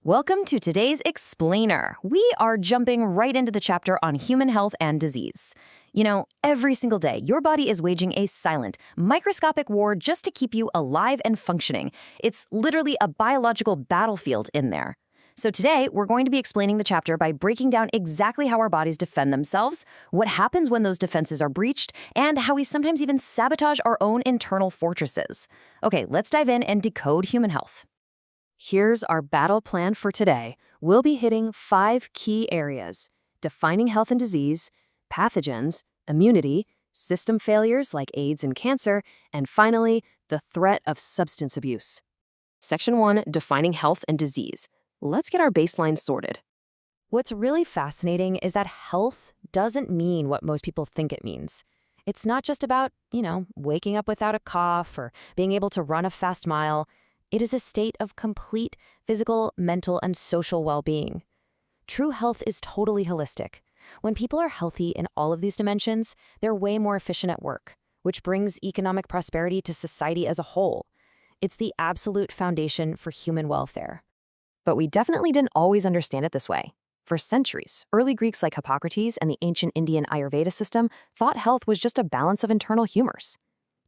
Welcome to today's Explainer. We are jumping right into the chapter on human health and disease. You know, every single day, your body is waging a silent, microscopic war just to keep you alive and functioning. It's literally a biological battlefield in there. So today, we're going to be explaining the chapter by breaking down exactly how our bodies defend themselves, what happens when those defenses are breached, and how we sometimes even sabotage our own internal fortresses. Okay, let's dive in and decode human health. Here's our battle plan for today. We'll be hitting 5 key areas: defining health and disease, pathogens, immunity, system failures like AIDS and cancer, and finally, the threat of substance abuse. Section 1, defining health and disease. Let's get our baseline sorted. What's really fascinating is that health doesn't mean what most people think it means. It's not just about, waking up without a cough or being able to run a fast mile. It is a state of complete physical, mental, and social well-being. True health is totally holistic. When people are healthy in all of these dimensions, they're way more efficient at work, which brings economic prosperity to society as a whole. It's the absolute foundation for human welfare. But we definitely didn't always understand it this way. For centuries, early Greeks like Hippocrates and the ancient Indian Ayurveda system thought health was just a balance of internal humors.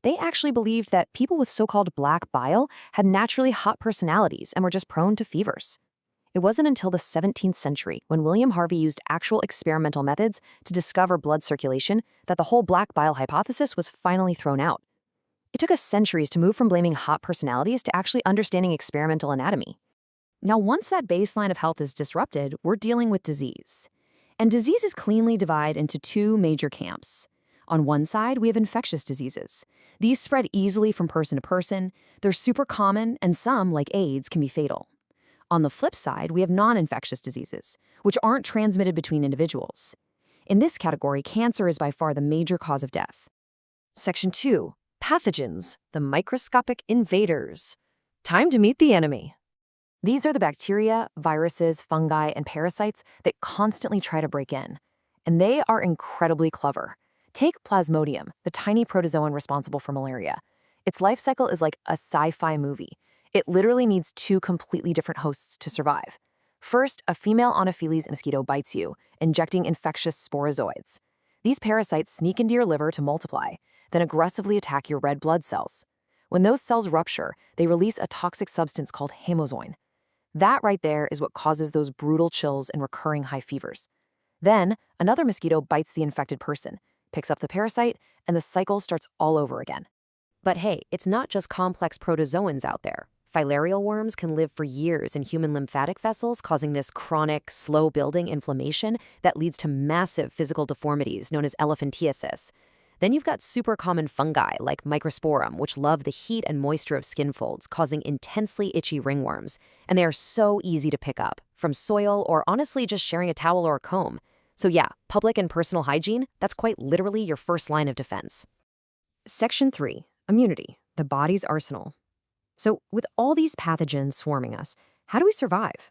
They actually believed that people with so-called black bile had naturally hot personalities and were just prone to fevers. It wasn't until the 17th century, when William Harvey used actual experimental methods to discover blood circulation, that the whole black bile hypothesis was finally thrown out. It took us centuries to move from blaming hot personalities to actually understanding experimental anatomy. Now, once that baseline of health is disrupted, we're dealing with disease. And disease is cleanly divided into 2 major camps. On one side, we have infectious diseases. These spread easily from person to person. They're super common, and some, like AIDS, can be fatal. On the flip side, we have non-infectious diseases, which aren't transmitted between individuals. In this category, cancer is by far the major cause of death. Section 2, pathogens, the microscopic invaders. Time to meet the enemy. These are the bacteria, viruses, fungi, and parasites that constantly try to break in. And they are incredibly clever. Take Plasmodium, the tiny protozoan responsible for malaria. Its life cycle is like a sci-fi movie. It literally needs 2 completely different hosts to survive. First, a female Anopheles mosquito bites you, injecting infectious sporozoids. These parasites sneak into your liver to multiply, then aggressively attack your red blood cells. When those cells rupture, they release a toxic substance called haemozoin. That right there is what causes those brutal chills and recurring high fevers. Then, another mosquito bites the infected person, picks up the parasite, and the cycle starts all over again. But hey, it's not just complex protozoans out there. Filarial worms can live for years in human lymphatic vessels, causing this chronic, slow-building inflammation that leads to massive physical deformities known as elephantiasis. Then you've got super common fungi like Microsporum, which love the heat and moisture of skin folds, causing intensely itchy ringworms. And they are so easy to pick up, from soil or honestly just sharing a towel or a comb. So yeah, public and personal hygiene, that's quite literally your first line of defense. Section 3, immunity, the body's arsenal. So with all these pathogens swarming us, how do we survive?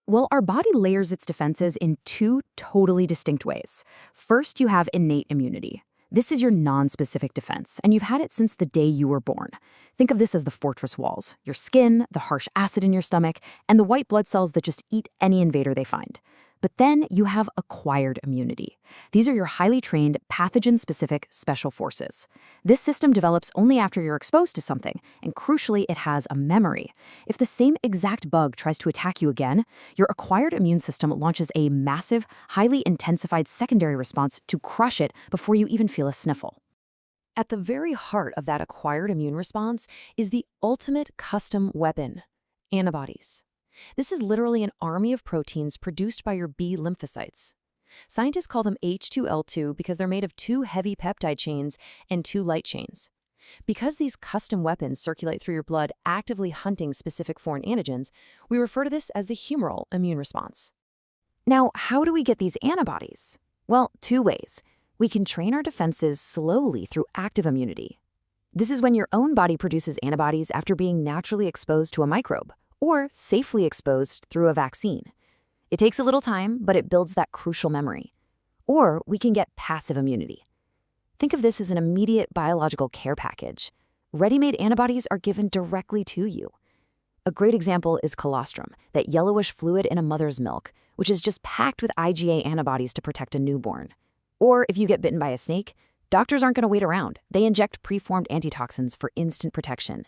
Well, our body layers its defenses in 2 totally distinct ways. First, you have innate immunity. This is your non-specific defense, and you've had it since the day you were born. Think of this as the fortress walls: your skin, the harsh acid in your stomach, and the white blood cells that just eat any invader they find. But then you have acquired immunity. These are your highly trained, pathogen-specific special forces. This system develops only after you're exposed to something, and crucially, it has a memory. If the same exact bug tries to attack you again, your acquired immune system launches a massive, highly intensified secondary response to crush it before you even feel a sniffle. At the very heart of that acquired immune response is the ultimate custom weapon: antibodies. This is literally an army of proteins produced by your B lymphocytes. Scientists call them H2L2 because they're made of 2 heavy peptide chains and 2 light chains. Because these custom weapons circulate through your blood actively hunting specific foreign antigens, we refer to this as the humoral immune response. Now, how do we get these antibodies? Well, 2 ways. We can train our defenses slowly through active immunity. This is when your own body produces antibodies after being naturally exposed to a microbe, or safely exposed through a vaccine. It takes a little time, but it builds that crucial memory. Or we can get passive immunity. Think of this as an immediate biological care package. Ready-made antibodies are given directly to you. A great example is colostrum, that yellowish fluid in a mother's milk, which is just packed with IgA antibodies to protect a newborn. Or if you get bitten by a snake, doctors aren't going to wait around. They inject preformed antitoxins for instant protection.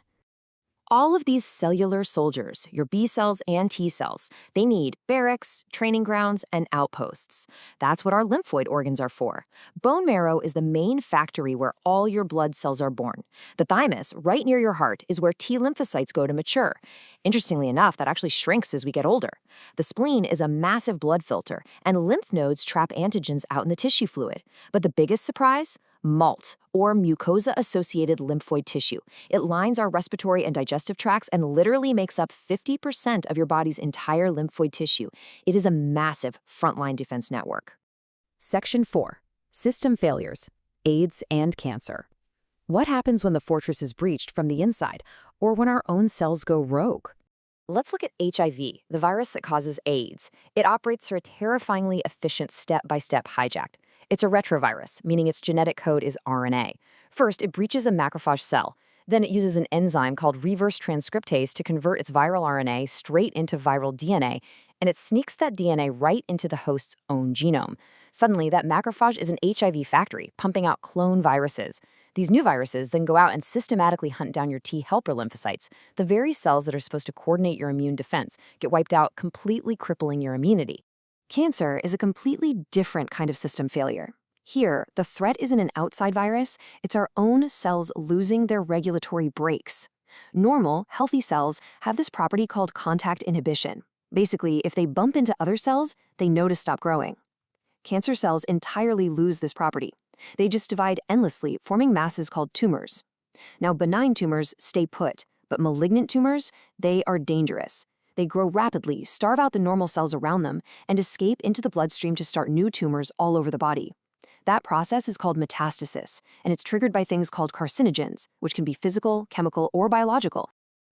All of these cellular soldiers, your B cells and T cells, they need barracks, training grounds, and outposts. That's what our lymphoid organs are for. Bone marrow is the main factory where all your blood cells are born. The thymus, right near your heart, is where T lymphocytes go to mature. Interestingly enough, that actually shrinks as we get older. The spleen is a massive blood filter, and lymph nodes trap antigens out in the tissue fluid. But the biggest surprise? MALT, or mucosa-associated lymphoid tissue. It lines our respiratory and digestive tracts and literally makes up 50% of your body's entire lymphoid tissue. It is a massive frontline defense network. Section 4. System failures, AIDS and cancer. What happens when the fortress is breached from the inside, or when our own cells go rogue? Let's look at HIV, the virus that causes AIDS. It operates through a terrifyingly efficient step-by-step hijack. It's a retrovirus, meaning its genetic code is RNA. First, it breaches a macrophage cell. Then it uses an enzyme called reverse transcriptase to convert its viral RNA straight into viral DNA, and it sneaks that DNA right into the host's own genome. Suddenly, that macrophage is an HIV factory, pumping out clone viruses. These new viruses then go out and systematically hunt down your T helper lymphocytes. The very cells that are supposed to coordinate your immune defense get wiped out, completely crippling your immunity. Cancer is a completely different kind of system failure. Here, the threat isn't an outside virus, it's our own cells losing their regulatory brakes. Normal, healthy cells have this property called contact inhibition. Basically, if they bump into other cells, they know to stop growing. Cancer cells entirely lose this property. They just divide endlessly, forming masses called tumors. Now, benign tumors stay put, but malignant tumors, they are dangerous. They grow rapidly, starve out the normal cells around them, and escape into the bloodstream to start new tumors all over the body. That process is called metastasis, and it's triggered by things called carcinogens, which can be physical, chemical, or biological.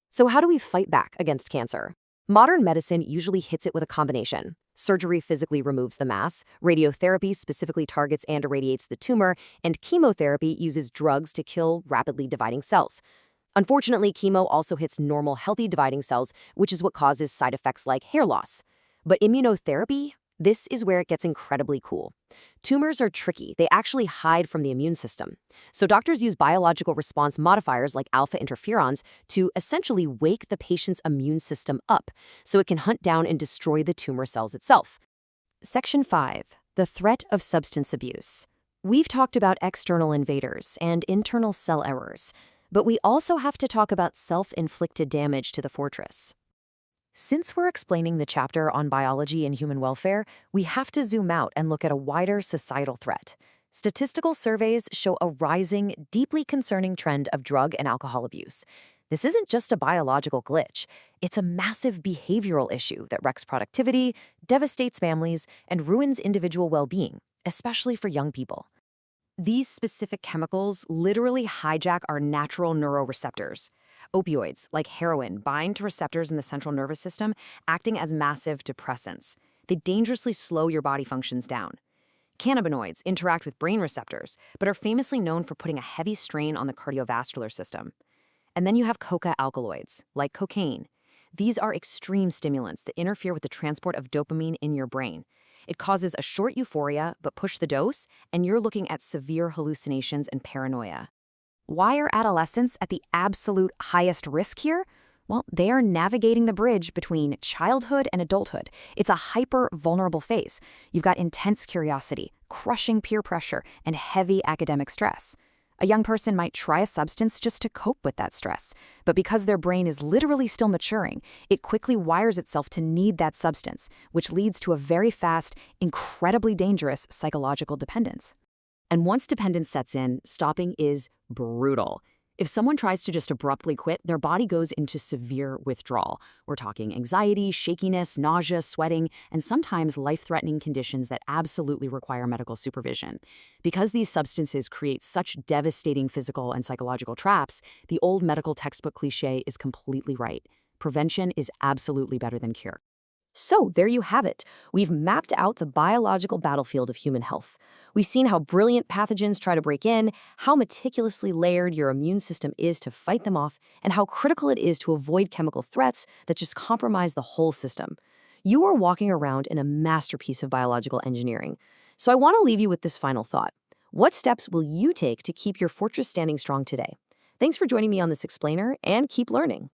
So how do we fight back against cancer? Modern medicine usually hits it with a combination. Surgery physically removes the mass, radiotherapy specifically targets and irradiates the tumor, and chemotherapy uses drugs to kill rapidly dividing cells. Unfortunately, chemo also hits normal, healthy dividing cells, which is what causes side effects like hair loss. But immunotherapy? This is where it gets incredibly cool. Tumors are tricky. They actually hide from the immune system. So doctors use biological response modifiers like alpha interferons to essentially wake the patient's immune system up so it can hunt down and destroy the tumor cells itself. Section 5. The threat of substance abuse. We've talked about external invaders and internal cell errors, but we also have to talk about self-inflicted damage to the fortress. Since we're explaining the chapter on biology and human welfare, we have to zoom out and look at a wider societal threat. Statistical surveys show a rising, deeply concerning trend of drug and alcohol abuse. This isn't just a biological glitch. It's a massive behavioral issue that wrecks productivity, devastates families, and ruins individual well-being, especially for young people. These specific chemicals literally hijack our natural neuroreceptors. Opioids, like heroin, bind to receptors in the central nervous system, acting as massive depressants. They dangerously slow your body functions down. Cannabinoids interact with brain receptors, but are famously known for putting a heavy strain on the cardiovascular system. And then you have coca alkaloids, like cocaine. These are extreme stimulants that interfere with the transport of dopamine in your brain. It causes a short euphoria, but push the dose, and you're looking at severe hallucinations and paranoia. Why are adolescents at the absolute highest risk here? Well, they are navigating the bridge between childhood and adulthood. It's a hyper-vulnerable phase. You've got intense curiosity, crushing peer pressure, and heavy academic stress. A young person might try a substance just to cope with that stress, but because their brain is literally still maturing, it quickly wires itself to need that substance, which leads to a very fast, incredibly dangerous psychological dependence. And once dependence sets in, stopping is brutal. If someone tries to just abruptly quit, their body goes into severe withdrawal. We're talking anxiety, shakiness, nausea, sweating, and sometimes life-threatening conditions that absolutely require medical supervision. Because these substances create such devastating physical and psychological traps, the old medical textbook cliché is completely right. Prevention is absolutely better than cure. So there you have it. We've mapped out the biological battlefield of human health. We've seen how brilliant pathogens try to break in, how meticulously layered your immune system is to fight them off, and how critical it is to avoid chemical threats that just compromise the whole system. You are walking around in a masterpiece of biological engineering. So I want to leave you with this final thought. What steps will you take to keep your fortress standing strong today? Thanks for joining me on this explainer, and keep learning.